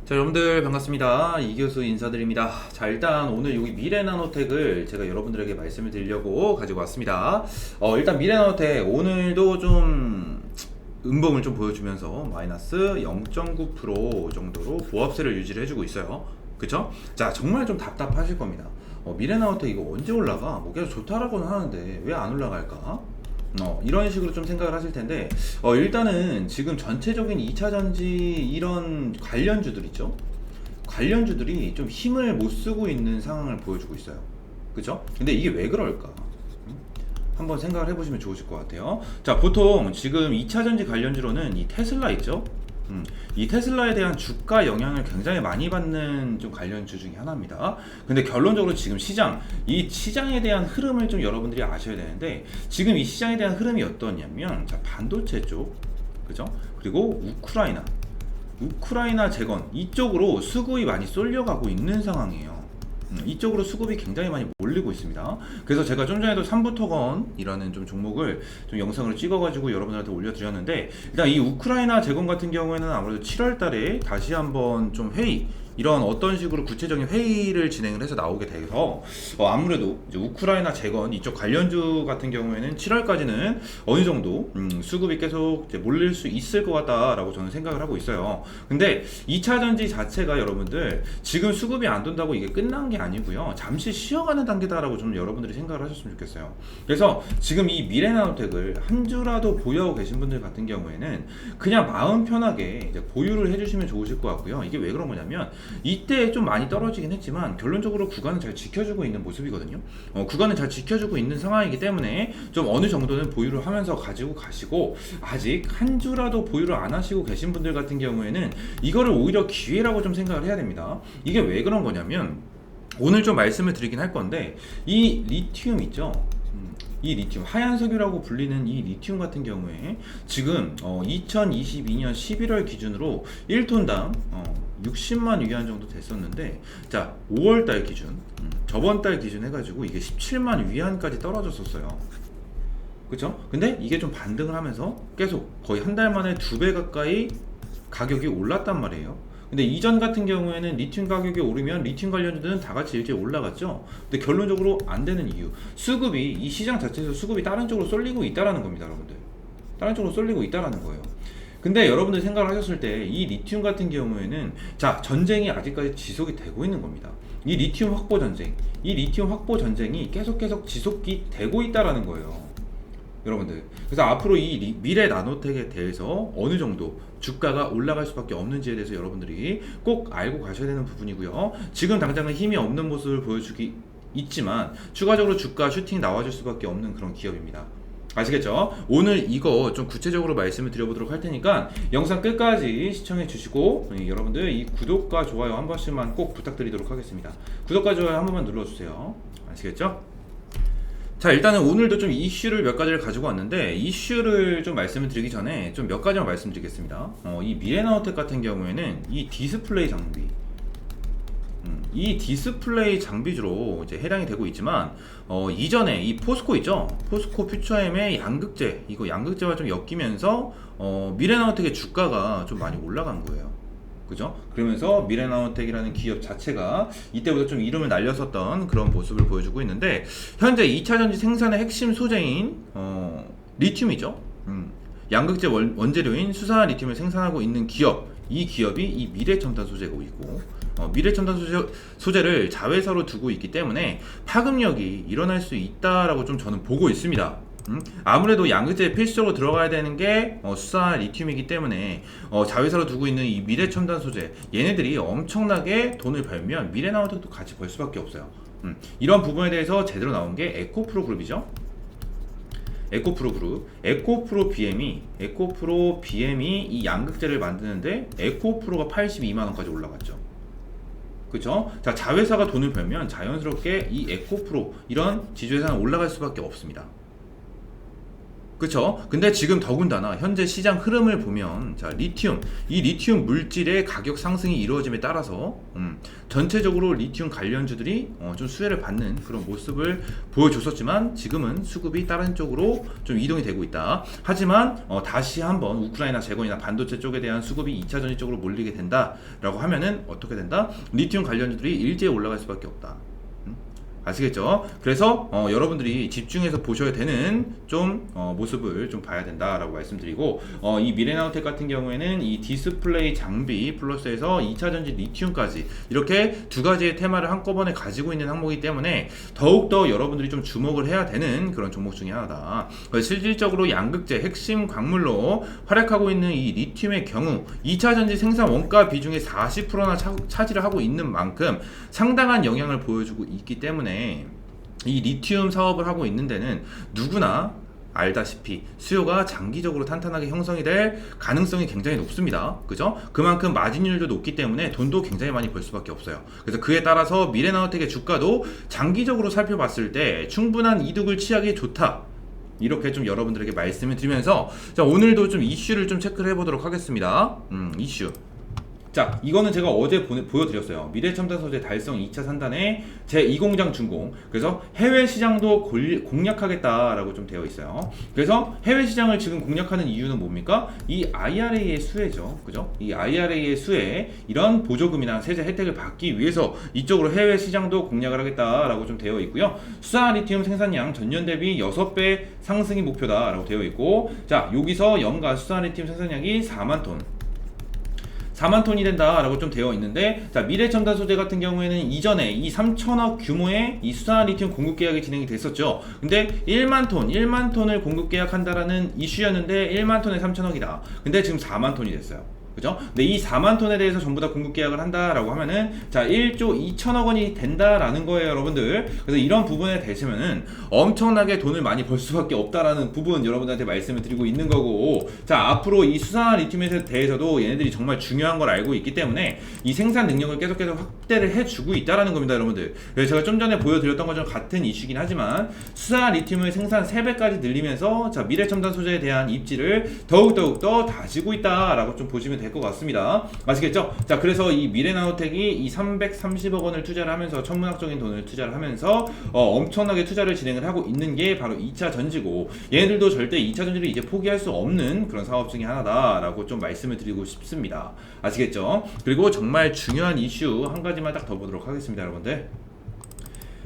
자, 여러분들 반갑습니다. 이교수 인사드립니다. 자, 일단 오늘 여기 미래나노텍을 제가 여러분들에게 말씀을 드리려고 가지고 왔습니다. 일단 미래나노텍 오늘도 좀 음봉을 좀 보여주면서 마이너스 0.9% 정도로 보합세를 유지를 해주고 있어요. 그쵸? 자, 정말 좀 답답하실 겁니다. 미래나노텍 이거 언제 올라가? 뭐 계속 좋다라고는 하는데 왜 안 올라갈까? 이런 식으로 좀 생각을 하실 텐데, 일단은 지금 전체적인 2차전지 이런 관련주들 있죠? 관련주들이 좀 힘을 못 쓰고 있는 상황을 보여주고 있어요. 그죠? 근데 이게 왜 그럴까? 한번 생각을 해보시면 좋으실 것 같아요. 자, 보통 지금 2차전지 관련주로는 이 테슬라 있죠? 이 테슬라에 대한 주가 영향을 굉장히 많이 받는 좀 관련주 중에 하나입니다. 근데 결론적으로 지금 이 시장에 대한 흐름을 좀 여러분들이 아셔야 되는데, 지금 이 시장에 대한 흐름이 어떠냐면, 자, 반도체 쪽, 그죠? 그리고 우크라이나 재건, 이쪽으로 수급이 많이 쏠려가고 있는 상황이에요. 이쪽으로 수급이 굉장히 많이 몰리고 있습니다. 그래서 제가 좀 전에도 삼부토건이라는 좀 종목을 좀 영상으로 찍어가지고 여러분들한테 올려드렸는데, 일단 이 우크라이나 재건 같은 경우에는 아무래도 7월 달에 다시 한번 좀 이런 어떤 식으로 구체적인 회의를 진행을 해서 나오게 돼서, 아무래도 이제 우크라이나 재건 이쪽 관련주 같은 경우에는 7월까지는 어느 정도 수급이 계속 이제 몰릴 수 있을 것 같다라고 저는 생각을 하고 있어요. 근데 2차 전지 자체가 여러분들 지금 수급이 안 돈다고 이게 끝난 게 아니고요, 잠시 쉬어가는 단계다라고 좀 여러분들이 생각을 하셨으면 좋겠어요. 그래서 지금 이 미래나노텍을 한 주라도 보유하고 계신 분들 같은 경우에는 그냥 마음 편하게 이제 보유를 해주시면 좋으실 것 같고요. 이게 왜 그런 거냐면, 이때 좀 많이 떨어지긴 했지만 결론적으로 구간은 잘 지켜주고 있는 모습이거든요. 구간은 잘 지켜주고 있는 상황이기 때문에 좀 어느 정도는 보유를 하면서 가지고 가시고, 아직 한 주라도 보유를 안 하시고 계신 분들 같은 경우에는 이거를 오히려 기회라고 좀 생각을 해야 됩니다. 이게 왜 그런 거냐면, 오늘 좀 말씀을 드리긴 할 건데, 이 리튬 있죠? 이 리튬, 하얀 석유라고 불리는 이 리튬 같은 경우에 지금 2022년 11월 기준으로 1톤당 60만 위안 정도 됐었는데, 자, 5월달 기준, 저번 달 기준 해가지고 이게 17만 위안까지 떨어졌었어요. 그쵸? 근데 이게 좀 반등을 하면서 계속 거의 한 달 만에 2배 가까이 가격이 올랐단 말이에요. 근데 이전 같은 경우에는 리튬 가격이 오르면 리튬 관련주들은 다 같이 일제히 올라갔죠. 근데 결론적으로 안 되는 이유, 이 시장 자체에서 수급이 다른 쪽으로 쏠리고 있다라는 겁니다, 여러분들. 다른 쪽으로 쏠리고 있다라는 거예요. 근데 여러분들 생각을 하셨을 때 이 리튬 같은 경우에는, 자, 전쟁이 아직까지 지속이 되고 있는 겁니다. 이 리튬 확보 전쟁이 계속 지속이 되고 있다라는 거예요, 여러분들. 그래서 앞으로 이 미래 나노텍에 대해서 어느 정도 주가가 올라갈 수밖에 없는지에 대해서 여러분들이 꼭 알고 가셔야 되는 부분이고요. 지금 당장은 힘이 없는 모습을 보여주기 있지만 추가적으로 주가 슈팅 나와줄 수밖에 없는 그런 기업입니다. 아시겠죠? 오늘 이거 좀 구체적으로 말씀을 드려보도록 할 테니까 영상 끝까지 시청해 주시고, 여러분들 이 구독과 좋아요 한 번씩만 꼭 부탁드리도록 하겠습니다. 구독과 좋아요 한 번만 눌러주세요. 아시겠죠? 자, 일단은 오늘도 좀 이슈를 몇 가지를 가지고 왔는데, 이슈를 좀 말씀을 드리기 전에 좀 몇 가지만 말씀드리겠습니다. 이 미래나우텍 같은 경우에는 이 디스플레이 장비주로 이제 해당이 되고 있지만, 이전에 이 포스코 있죠? 포스코 퓨처엠의 양극재와 좀 엮이면서 미래나우텍의 주가가 좀 많이 올라간 거예요. 그죠? 그러면서 미래나우텍이라는 기업 자체가 이때부터 좀 이름을 날렸었던 그런 모습을 보여주고 있는데, 현재 2차전지 생산의 핵심 소재인 리튬이죠. 양극재 원재료인 수산화 리튬을 생산하고 있는 이 기업이 이 미래첨단 소재고, 미래첨단 소재를 자회사로 두고 있기 때문에 파급력이 일어날 수 있다라고 좀 저는 보고 있습니다. 아무래도 양극재에 필수적으로 들어가야 되는 게 수산 리튬이기 때문에 자회사로 두고 있는 이 미래첨단 소재, 얘네들이 엄청나게 돈을 벌면 미래나우텍도 같이 벌 수밖에 없어요. 이런 부분에 대해서 제대로 나온 게 에코프로 그룹이죠. 에코프로 BM이 이 양극재를 만드는데 에코프로가 82만원까지 올라갔죠. 그죠? 자, 자회사가 돈을 벌면 자연스럽게 이 에코프로 이런 지주회사는 올라갈 수밖에 없습니다. 그쵸? 근데 지금 더군다나 현재 시장 흐름을 보면 자 리튬 이 리튬 물질의 가격 상승이 이루어짐에 따라서 전체적으로 리튬 관련주들이 좀 수혜를 받는 그런 모습을 보여줬었지만 지금은 수급이 다른 쪽으로 좀 이동이 되고 있다. 하지만 다시 한번 우크라이나 재건이나 반도체 쪽에 대한 수급이 2차 전지 쪽으로 몰리게 된다라고 하면은 어떻게 된다? 리튬 관련주들이 일제히 올라갈 수밖에 없다. 아시겠죠? 그래서 여러분들이 집중해서 보셔야 되는 좀 모습을 좀 봐야 된다라고 말씀드리고 이 미래나우텍 같은 경우에는 이 디스플레이 장비 플러스해서 2차전지 리튬까지 이렇게 두 가지의 테마를 한꺼번에 가지고 있는 항목이기 때문에 더욱더 여러분들이 좀 주목을 해야 되는 그런 종목 중에 하나다. 실질적으로 양극재 핵심 광물로 활약하고 있는 이 리튬의 경우 2차전지 생산 원가 비중의 40%나 차지를 하고 있는 만큼 상당한 영향을 보여주고 있기 때문에 이 리튬 사업을 하고 있는 데는 누구나 알다시피 수요가 장기적으로 탄탄하게 형성이 될 가능성이 굉장히 높습니다. 그죠? 그만큼 마진율도 높기 때문에 돈도 굉장히 많이 벌 수밖에 없어요. 그래서 그에 따라서 미래나우텍의 주가도 장기적으로 살펴봤을 때 충분한 이득을 취하기 좋다. 이렇게 좀 여러분들에게 말씀을 드리면서 자 오늘도 좀 이슈를 좀 체크를 해보도록 하겠습니다. 이슈. 자, 이거는 제가 어제 보여드렸어요. 미래첨단소재 달성 2차 산단의 제2공장 준공. 그래서 해외 시장도 공략하겠다라고 좀 되어 있어요. 그래서 해외 시장을 지금 공략하는 이유는 뭡니까? 이 IRA의 수혜죠. 그죠? 이 IRA의 수혜, 이런 보조금이나 세제 혜택을 받기 위해서 이쪽으로 해외 시장도 공략을 하겠다라고 좀 되어 있고요. 수사 리튬 생산량 전년 대비 6배 상승이 목표다라고 되어 있고, 자, 여기서 연간 수사 리튬 생산량이 4만 톤. 4만 톤이 된다라고 좀 되어 있는데, 자 미래첨단 소재 같은 경우에는 이전에 이 3천억 규모의 이 수산 리튬 공급 계약이 진행이 됐었죠. 근데 1만 톤을 공급 계약한다라는 이슈였는데 1만 톤에 3천억이다. 근데 지금 4만 톤이 됐어요. 그죠? 근데 이 4만 톤에 대해서 전부 다 공급 계약을 한다라고 하면은 자 1조 2천억 원이 된다라는 거예요, 여러분들. 그래서 이런 부분에 대해서는 엄청나게 돈을 많이 벌 수밖에 없다라는 부분 여러분들한테 말씀을 드리고 있는 거고, 자 앞으로 이 수산 리튬에 대해서도 얘네들이 정말 중요한 걸 알고 있기 때문에 이 생산 능력을 계속해서 확대를 해주고 있다라는 겁니다, 여러분들. 그래서 제가 좀 전에 보여드렸던 것처럼 같은 이슈긴 하지만 수산 리튬을 생산 3배까지 늘리면서 자 미래첨단 소재에 대한 입지를 더욱더 다지고 있다라고 좀 보시면 될 것 같습니다. 아시겠죠? 자 그래서 이 미래나우텍이 이 330억 원을 투자를 하면서 천문학적인 돈을 투자를 하면서 엄청나게 투자를 진행을 하고 있는 게 바로 2차 전지고, 얘네들도 절대 2차 전지를 이제 포기할 수 없는 그런 사업 중에 하나다라고 좀 말씀을 드리고 싶습니다. 아시겠죠? 그리고 정말 중요한 이슈 한 가지만 딱 더 보도록 하겠습니다, 여러분들.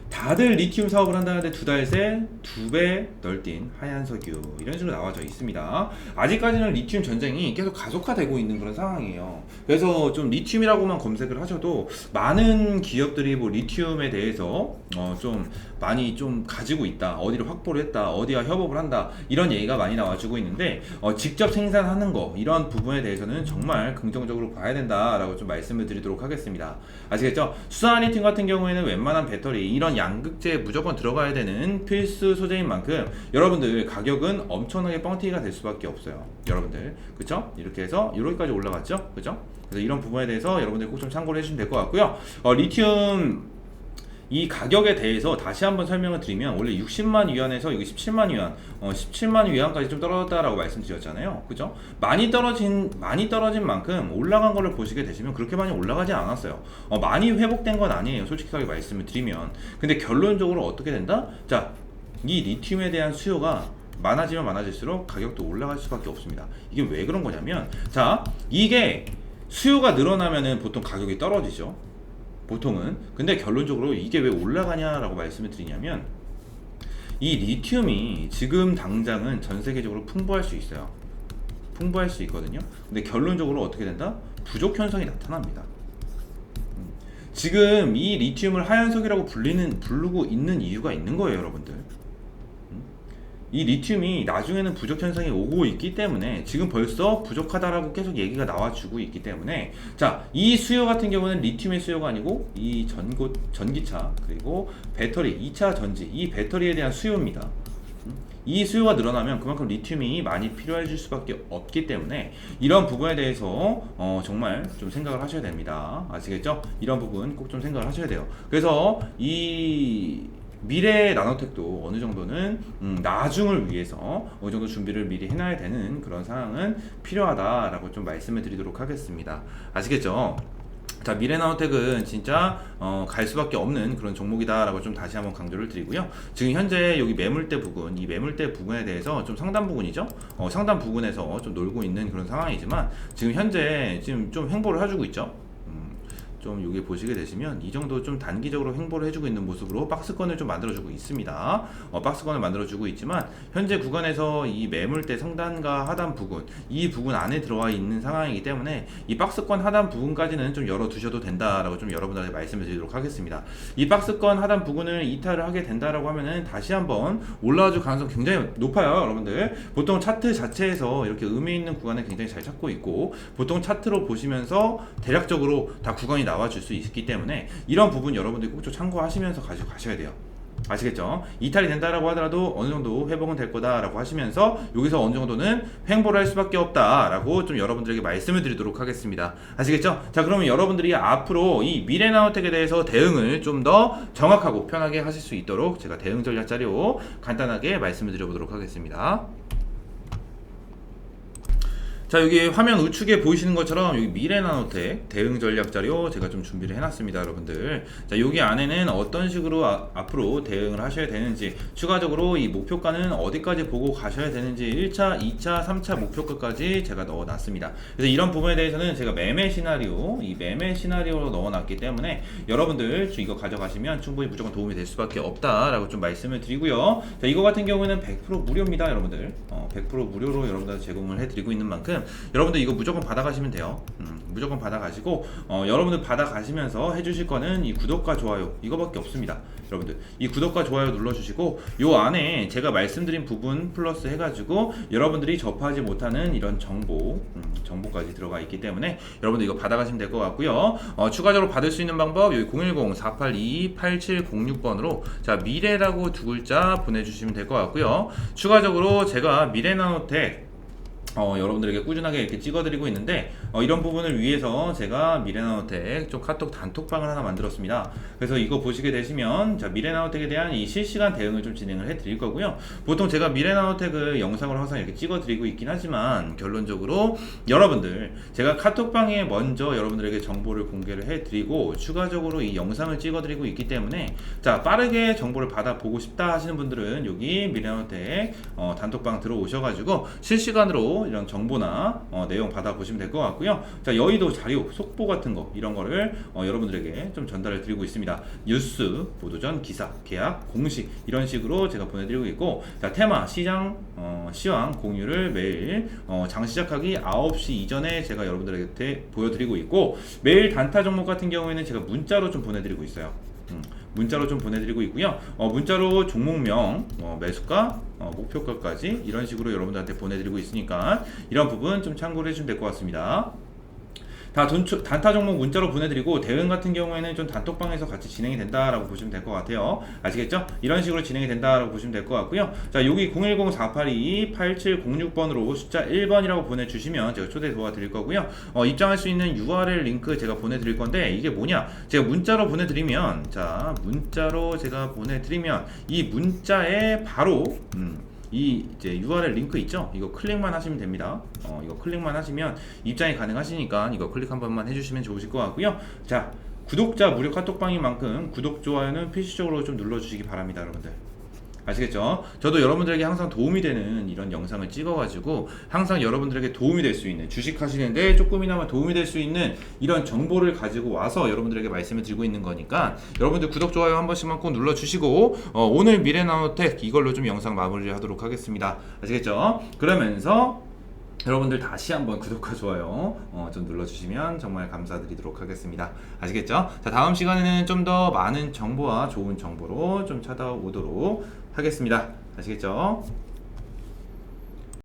다들 리튬 사업을 한다는데 2달 새 2배 널뛴 하얀석유 이런 식으로 나와져 있습니다. 아직까지는 리튬 전쟁이 계속 가속화되고 있는 그런 상황이에요. 그래서 좀 리튬이라고만 검색을 하셔도 많은 기업들이 뭐 리튬에 대해서 좀 많이 좀 가지고 있다, 어디를 확보를 했다, 어디와 협업을 한다, 이런 얘기가 많이 나와주고 있는데 직접 생산하는 거 이런 부분에 대해서는 정말 긍정적으로 봐야 된다라고 좀 말씀을 드리도록 하겠습니다. 아시겠죠? 수산 리튬 같은 경우에는 웬만한 배터리 이런 양극재에 무조건 들어가야 되는 필수 소재인 만큼 여러분들 가격은 엄청나게 뻥튀기가 될 수밖에 없어요, 여러분들. 그쵸? 이렇게 해서 여기까지 올라갔죠? 그죠? 그래서 이런 부분에 대해서 여러분들 꼭 좀 참고를 해주시면 될 것 같고요. 리튬 이 가격에 대해서 다시 한번 설명을 드리면 원래 60만 위안에서 여기 17만 위안, 17만 위안까지 좀 떨어졌다라고 말씀드렸잖아요. 그죠? 많이 떨어진 만큼 올라간 거를 보시게 되시면 그렇게 많이 올라가지 않았어요. 많이 회복된 건 아니에요, 솔직하게 말씀을 드리면. 근데 결론적으로 어떻게 된다? 자, 이 리튬에 대한 수요가 많아지면 많아질수록 가격도 올라갈 수밖에 없습니다. 이게 왜 그런 거냐면, 자, 이게 수요가 늘어나면은 보통 가격이 떨어지죠, 보통은. 근데 결론적으로 이게 왜 올라가냐라고 말씀을 드리냐면, 이 리튬이 지금 당장은 전 세계적으로 풍부할 수 있어요. 풍부할 수 있거든요. 근데 결론적으로 어떻게 된다? 부족 현상이 나타납니다. 지금 이 리튬을 하얀석이라고 부르고 있는 이유가 있는 거예요, 여러분들. 이 리튬이 나중에는 부족 현상이 오고 있기 때문에 지금 벌써 부족하다라고 계속 얘기가 나와주고 있기 때문에, 자, 이 수요 같은 경우는 리튬의 수요가 아니고 이 전기차 그리고 배터리 2차 전지 이 배터리에 대한 수요입니다. 이 수요가 늘어나면 그만큼 리튬이 많이 필요해질 수밖에 없기 때문에 이런 부분에 대해서 정말 좀 생각을 하셔야 됩니다. 아시겠죠? 이런 부분 꼭 좀 생각을 하셔야 돼요. 그래서 이 미래 나노텍도 어느 정도는 나중을 위해서 어느 정도 준비를 미리 해놔야 되는 그런 상황은 필요하다라고 좀 말씀을 드리도록 하겠습니다. 아시겠죠? 자, 미래나노텍은 진짜 갈 수밖에 없는 그런 종목이다라고 좀 다시 한번 강조를 드리고요. 지금 현재 여기 매물대 부근, 이 매물대 부근에 대해서 좀 상단 부근이죠. 상단 부근에서 좀 놀고 있는 그런 상황이지만 지금 현재 지금 좀 횡보를 해주고 있죠. 좀 여기 보시게 되시면 이 정도 좀 단기적으로 횡보를 해주고 있는 모습으로 박스권을 좀 만들어주고 있습니다. 박스권을 만들어주고 있지만 현재 구간에서 이 매물대 상단과 하단 부근, 이 부분 안에 들어와 있는 상황이기 때문에 이 박스권 하단 부분까지는 좀 열어두셔도 된다라고 좀 여러분들한테 말씀을 드리도록 하겠습니다. 이 박스권 하단 부분을 이탈을 하게 된다라고 하면은 다시 한번 올라와줄 가능성 굉장히 높아요, 여러분들. 보통 차트 자체에서 이렇게 의미 있는 구간을 굉장히 잘 찾고 있고, 보통 차트로 보시면서 대략적으로 다 구간이 나와줄 수 있기 때문에 이런 부분 여러분들이 꼭 좀 참고하시면서 가지고 가셔야 돼요. 아시겠죠? 이탈이 된다라고 하더라도 어느 정도 회복은 될 거다라고 하시면서 여기서 어느 정도는 횡보를 할 수밖에 없다라고 좀 여러분들에게 말씀을 드리도록 하겠습니다. 아시겠죠? 자, 그러면 여러분들이 앞으로 이 미래나노텍에 대해서 대응을 좀 더 정확하고 편하게 하실 수 있도록 제가 대응 전략 자료 간단하게 말씀을 드려보도록 하겠습니다. 자, 여기 화면 우측에 보이시는 것처럼 여기 미래나노텍 대응 전략 자료 제가 좀 준비를 해놨습니다, 여러분들. 자, 여기 안에는 어떤 식으로 앞으로 대응을 하셔야 되는지, 추가적으로 이 목표가는 어디까지 보고 가셔야 되는지 1차, 2차, 3차 목표가까지 제가 넣어놨습니다. 그래서 이런 부분에 대해서는 제가 매매 시나리오, 이 매매 시나리오로 넣어놨기 때문에 여러분들 이거 가져가시면 충분히 무조건 도움이 될 수밖에 없다라고 좀 말씀을 드리고요. 자, 이거 같은 경우에는 100% 무료입니다, 여러분들. 100% 무료로 여러분들 제공을 해드리고 있는 만큼 여러분들 이거 무조건 받아가시면 돼요. 무조건 받아가시고 여러분들 받아가시면서 해주실 거는 이 구독과 좋아요 이거밖에 없습니다. 여러분들 이 구독과 좋아요 눌러주시고 요 안에 제가 말씀드린 부분 플러스 해가지고 여러분들이 접하지 못하는 이런 정보까지 들어가 있기 때문에 여러분들 이거 받아가시면 될 것 같고요. 추가적으로 받을 수 있는 방법 여기 010-482-8706번으로 자, 미래라고 두 글자 보내주시면 될 것 같고요. 추가적으로 제가 미래나노텍 여러분들에게 꾸준하게 이렇게 찍어드리고 있는데 이런 부분을 위해서 제가 미래나노텍 좀 카톡 단톡방을 하나 만들었습니다. 그래서 이거 보시게 되시면 자, 미래나노텍에 대한 이 실시간 대응을 좀 진행을 해드릴 거고요. 보통 제가 미래나노텍을 영상으로 항상 이렇게 찍어드리고 있긴 하지만 결론적으로 여러분들 제가 카톡방에 먼저 여러분들에게 정보를 공개를 해드리고 추가적으로 이 영상을 찍어드리고 있기 때문에 자, 빠르게 정보를 받아보고 싶다 하시는 분들은 여기 미래나노텍 단톡방 들어오셔가지고 실시간으로 이런 정보나 내용 받아보시면 될 것 같고요. 자, 여의도 자료, 속보 같은 거 이런 거를 여러분들에게 좀 전달을 드리고 있습니다. 뉴스, 보도전, 기사, 계약, 공시 이런 식으로 제가 보내드리고 있고 자, 테마, 시장, 시황 공유를 매일 장 시작하기 9시 이전에 제가 여러분들에게 보여드리고 있고 매일 단타 종목 같은 경우에는 제가 문자로 좀 보내드리고 있어요. 문자로 좀 보내드리고 있고요. 문자로 종목명, 매수가, 목표가까지 이런 식으로 여러분들한테 보내드리고 있으니까 이런 부분 좀 참고를 해주시면 될 것 같습니다. 단타 종목 문자로 보내드리고 대응 같은 경우에는 좀 단톡방에서 같이 진행이 된다라고 보시면 될 것 같아요. 아시겠죠? 이런 식으로 진행이 된다라고 보시면 될 것 같고요. 자, 여기 010-482-8706번으로 숫자 1번이라고 보내주시면 제가 초대 도와드릴 거고요. 입장할 수 있는 URL 링크 제가 보내드릴 건데 이게 뭐냐? 제가 문자로 보내드리면 자, 문자로 제가 보내드리면 이 문자에 바로 이 이제 URL 링크 있죠? 이거 클릭만 하시면 됩니다. 이거 클릭만 하시면 입장이 가능하시니까 이거 클릭 한 번만 해주시면 좋으실 것 같고요. 자, 구독자 무료 카톡방인 만큼 구독, 좋아요는 필수적으로 좀 눌러주시기 바랍니다, 여러분들. 아시겠죠? 저도 여러분들에게 항상 도움이 되는 이런 영상을 찍어가지고 항상 여러분들에게 도움이 될 수 있는 주식 하시는데 조금이나마 도움이 될 수 있는 이런 정보를 가지고 와서 여러분들에게 말씀을 드리고 있는 거니까 여러분들 구독, 좋아요 한 번씩만 꼭 눌러주시고 오늘 미래나노텍 이걸로 좀 영상 마무리 하도록 하겠습니다. 아시겠죠? 그러면서 여러분들 다시 한번 구독과 좋아요 좀 눌러주시면 정말 감사드리도록 하겠습니다. 아시겠죠? 자, 다음 시간에는 좀 더 많은 정보와 좋은 정보로 좀 찾아오도록 하겠습니다. 아시겠죠?